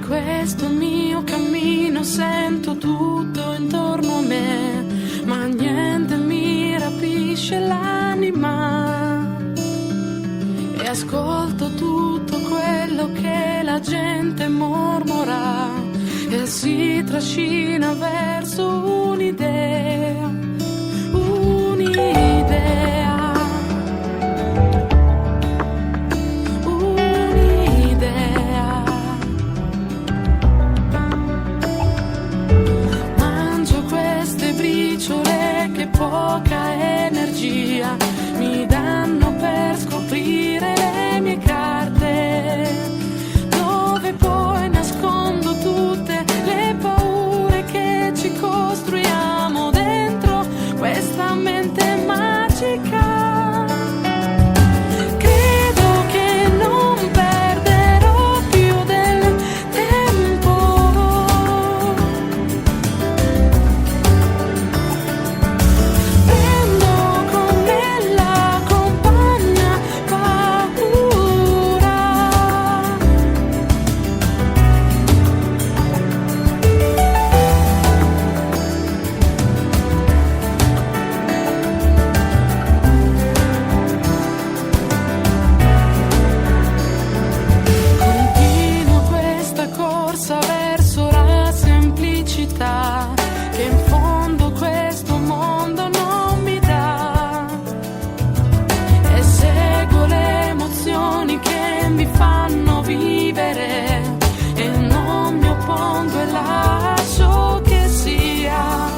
questo mio cammino sento tutto intorno a me, ma niente mi rapisce l'anima. E ascolto tutto quello che la gente mormora e si trascina verso un'idea, un'idea. Che poca energia mi danno per scoprire le mie carte, dove poi nascondo tutte le paure che ci costruiamo dentro questa mente magica. Credo che non perderò più del tempo. Che in fondo questo mondo non mi dà, e seguo le emozioni che mi fanno vivere e non mi oppongo e lascio che sia,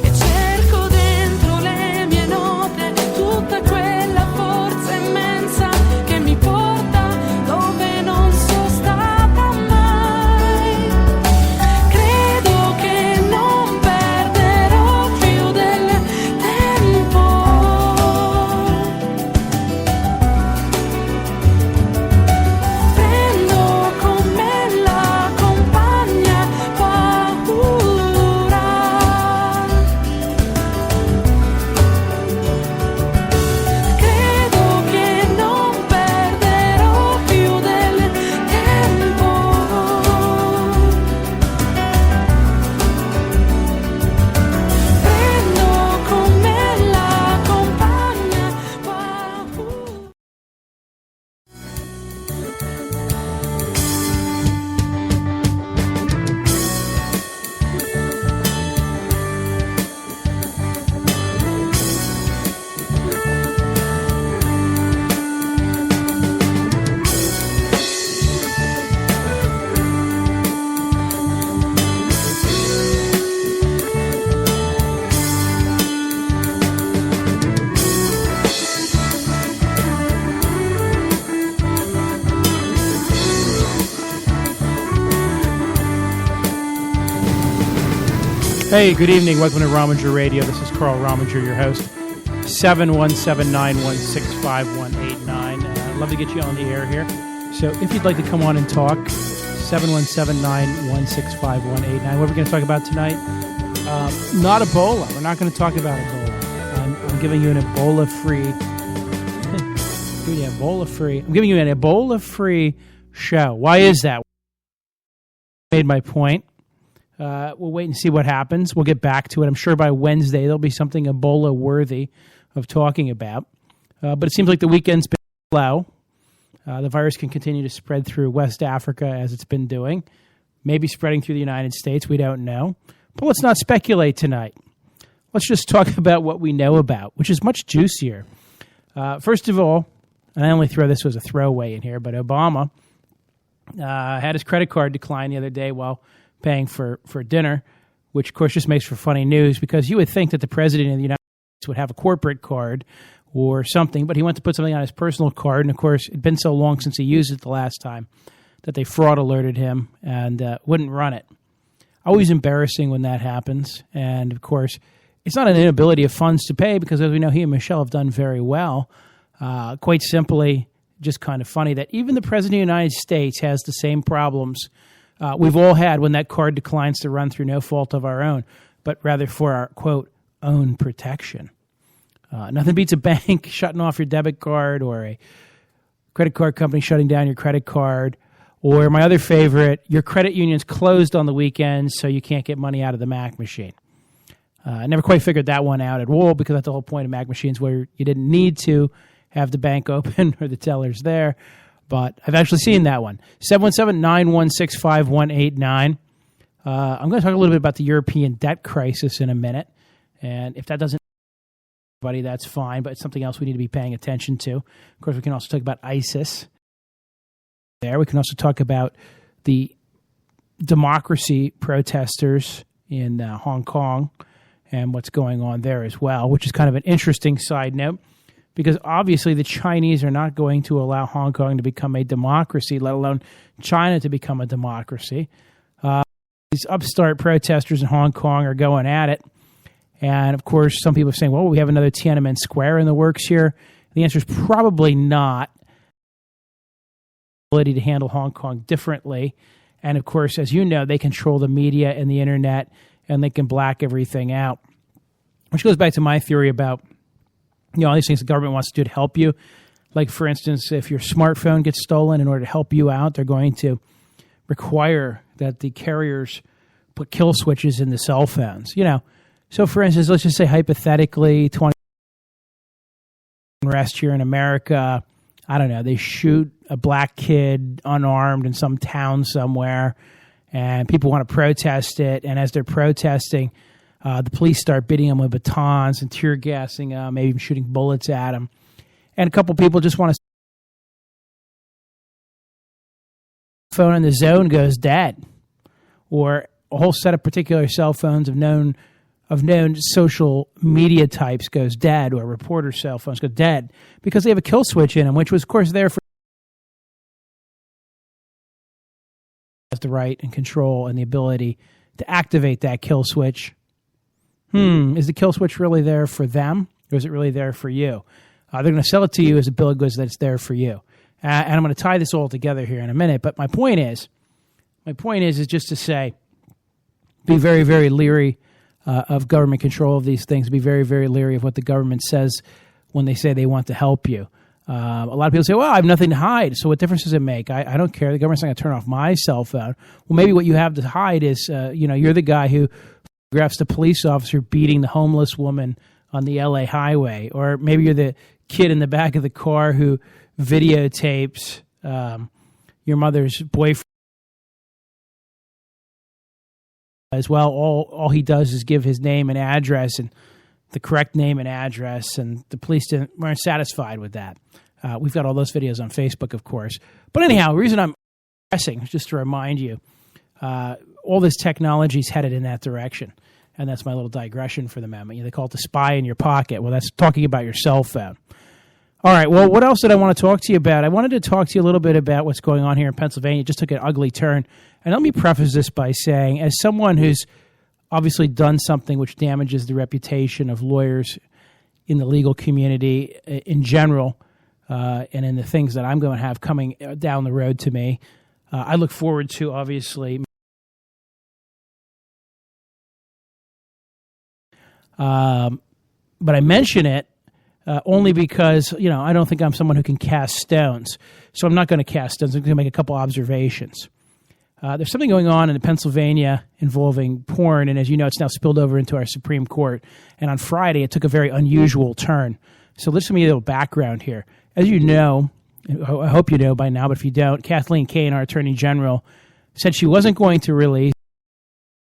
e cerco dentro le mie note tutta quella forza immensa che mi porta dove non sono stata mai. Credo che non perderò più del tempo. Prendo con me la compagna paura. Credo che non perderò più del tempo. Prendo con me la compagna paura. Hey, good evening. Welcome to Rominger Radio. This is Carl Rominger, your host. 717-916-5189. I'd love to get you on the air here. So if you'd like to come on and talk, 717-916-5189. What are we going to talk about tonight? Not Ebola. We're not going to talk about Ebola. I'm giving you an Ebola-free... I'm giving you an Ebola-free show. Why is that? I made my point. We'll wait and see what happens. We'll get back to it. I'm sure by Wednesday there'll be something Ebola-worthy of talking about. But it seems like the weekend's been slow. The virus can continue to spread through West Africa as it's been doing. Maybe spreading through the United States. We don't know. But let's not speculate tonight. Let's just talk about what we know about, which is much juicier. First of all, and I only throw this as a throwaway in here, but Obama had his credit card decline the other day while paying for dinner, which, of course, just makes for funny news because you would think that the president of the United States would have a corporate card or something, but he went to put something on his personal card, and of course, it'd been so long since he used it the last time that they fraud alerted him and wouldn't run it. Always embarrassing when that happens, and of course, it's not an inability of funds to pay because, as we know, he and Michelle have done very well. Quite simply, just kind of funny that even the President of the United States has the same problems we've all had when that card declines to run through no fault of our own, but rather for our, quote, own protection. Nothing beats a bank shutting off your debit card or a credit card company shutting down your credit card, or my other favorite, your credit union's closed on the weekends so you can't get money out of the Mac machine. I never quite figured that one out at all because that's the whole point of Mac machines where you didn't need to have the bank open or the tellers there. But I've actually seen that one. 717-916-5189. I'm going to talk a little bit about the European debt crisis in a minute. And if that doesn't anybody, that's fine, but it's something else we need to be paying attention to. Of course, we can also talk about ISIS. There, we can also talk about the democracy protesters in Hong Kong and what's going on there as well, which is kind of an interesting side note because obviously the Chinese are not going to allow Hong Kong to become a democracy, let alone China to become a democracy. These upstart protesters in Hong Kong are going at it. And, of course, some people are saying, well, we have another Tiananmen Square in the works here. The answer is probably not. Ability to handle Hong Kong differently. And, of course, as you know, they control the media and the Internet, and they can black everything out, which goes back to my theory about, all these things the government wants to do to help you. Like, for instance, if your smartphone gets stolen, in order to help you out, they're going to require that the carriers put kill switches in the cell phones. So, for instance, let's just say hypothetically, 20 arrest here in America, I don't know, they shoot a black kid unarmed in some town somewhere, and people want to protest it, and as they're protesting, the police start beating them with batons and tear gassing them, maybe even shooting bullets at them. And a couple people just want to phone in the zone goes dead, or a whole set of particular cell phones of known social media types goes dead, or reporter cell phones go dead because they have a kill switch in them, which was, of course, there for the right and control and the ability to activate that kill switch. Is the kill switch really there for them, or is it really there for you? They're going to sell it to you as a bill of goods that it's there for you. And I'm going to tie this all together here in a minute. But my point is just to say, be very, very leery of government control of these things. Be very, very leery of what the government says when they say they want to help you. A lot of people say, well, I have nothing to hide, so what difference does it make? I don't care. The government's not going to turn off my cell phone. Well, maybe what you have to hide is, you're the guy who photographs the police officer beating the homeless woman on the LA highway. Or maybe you're the kid in the back of the car who videotapes your mother's boyfriend. As well, all he does is give his name and address, and the correct name and address, and the police weren't satisfied with that. We've got all those videos on Facebook, of course. But anyhow, the reason I'm pressing is just to remind you, all this technology is headed in that direction, and that's my little digression for the moment. They call it the spy in your pocket. Well, that's talking about your cell phone. All right, well, what else did I want to talk to you about? I wanted to talk to you a little bit about what's going on here in Pennsylvania. It just took an ugly turn. And let me preface this by saying, as someone who's obviously done something which damages the reputation of lawyers in the legal community in general, and in the things that I'm going to have coming down the road to me, I look forward to, obviously, but I mention it only because, I don't think I'm someone who can cast stones. So I'm not going to cast stones. I'm going to make a couple observations. There's something going on in Pennsylvania involving porn, and as you know, it's now spilled over into our Supreme Court. And on Friday, it took a very unusual turn. So listen to me a little background here. As you know, I hope you know by now, but if you don't, Kathleen Kane, our Attorney General, said she wasn't going to release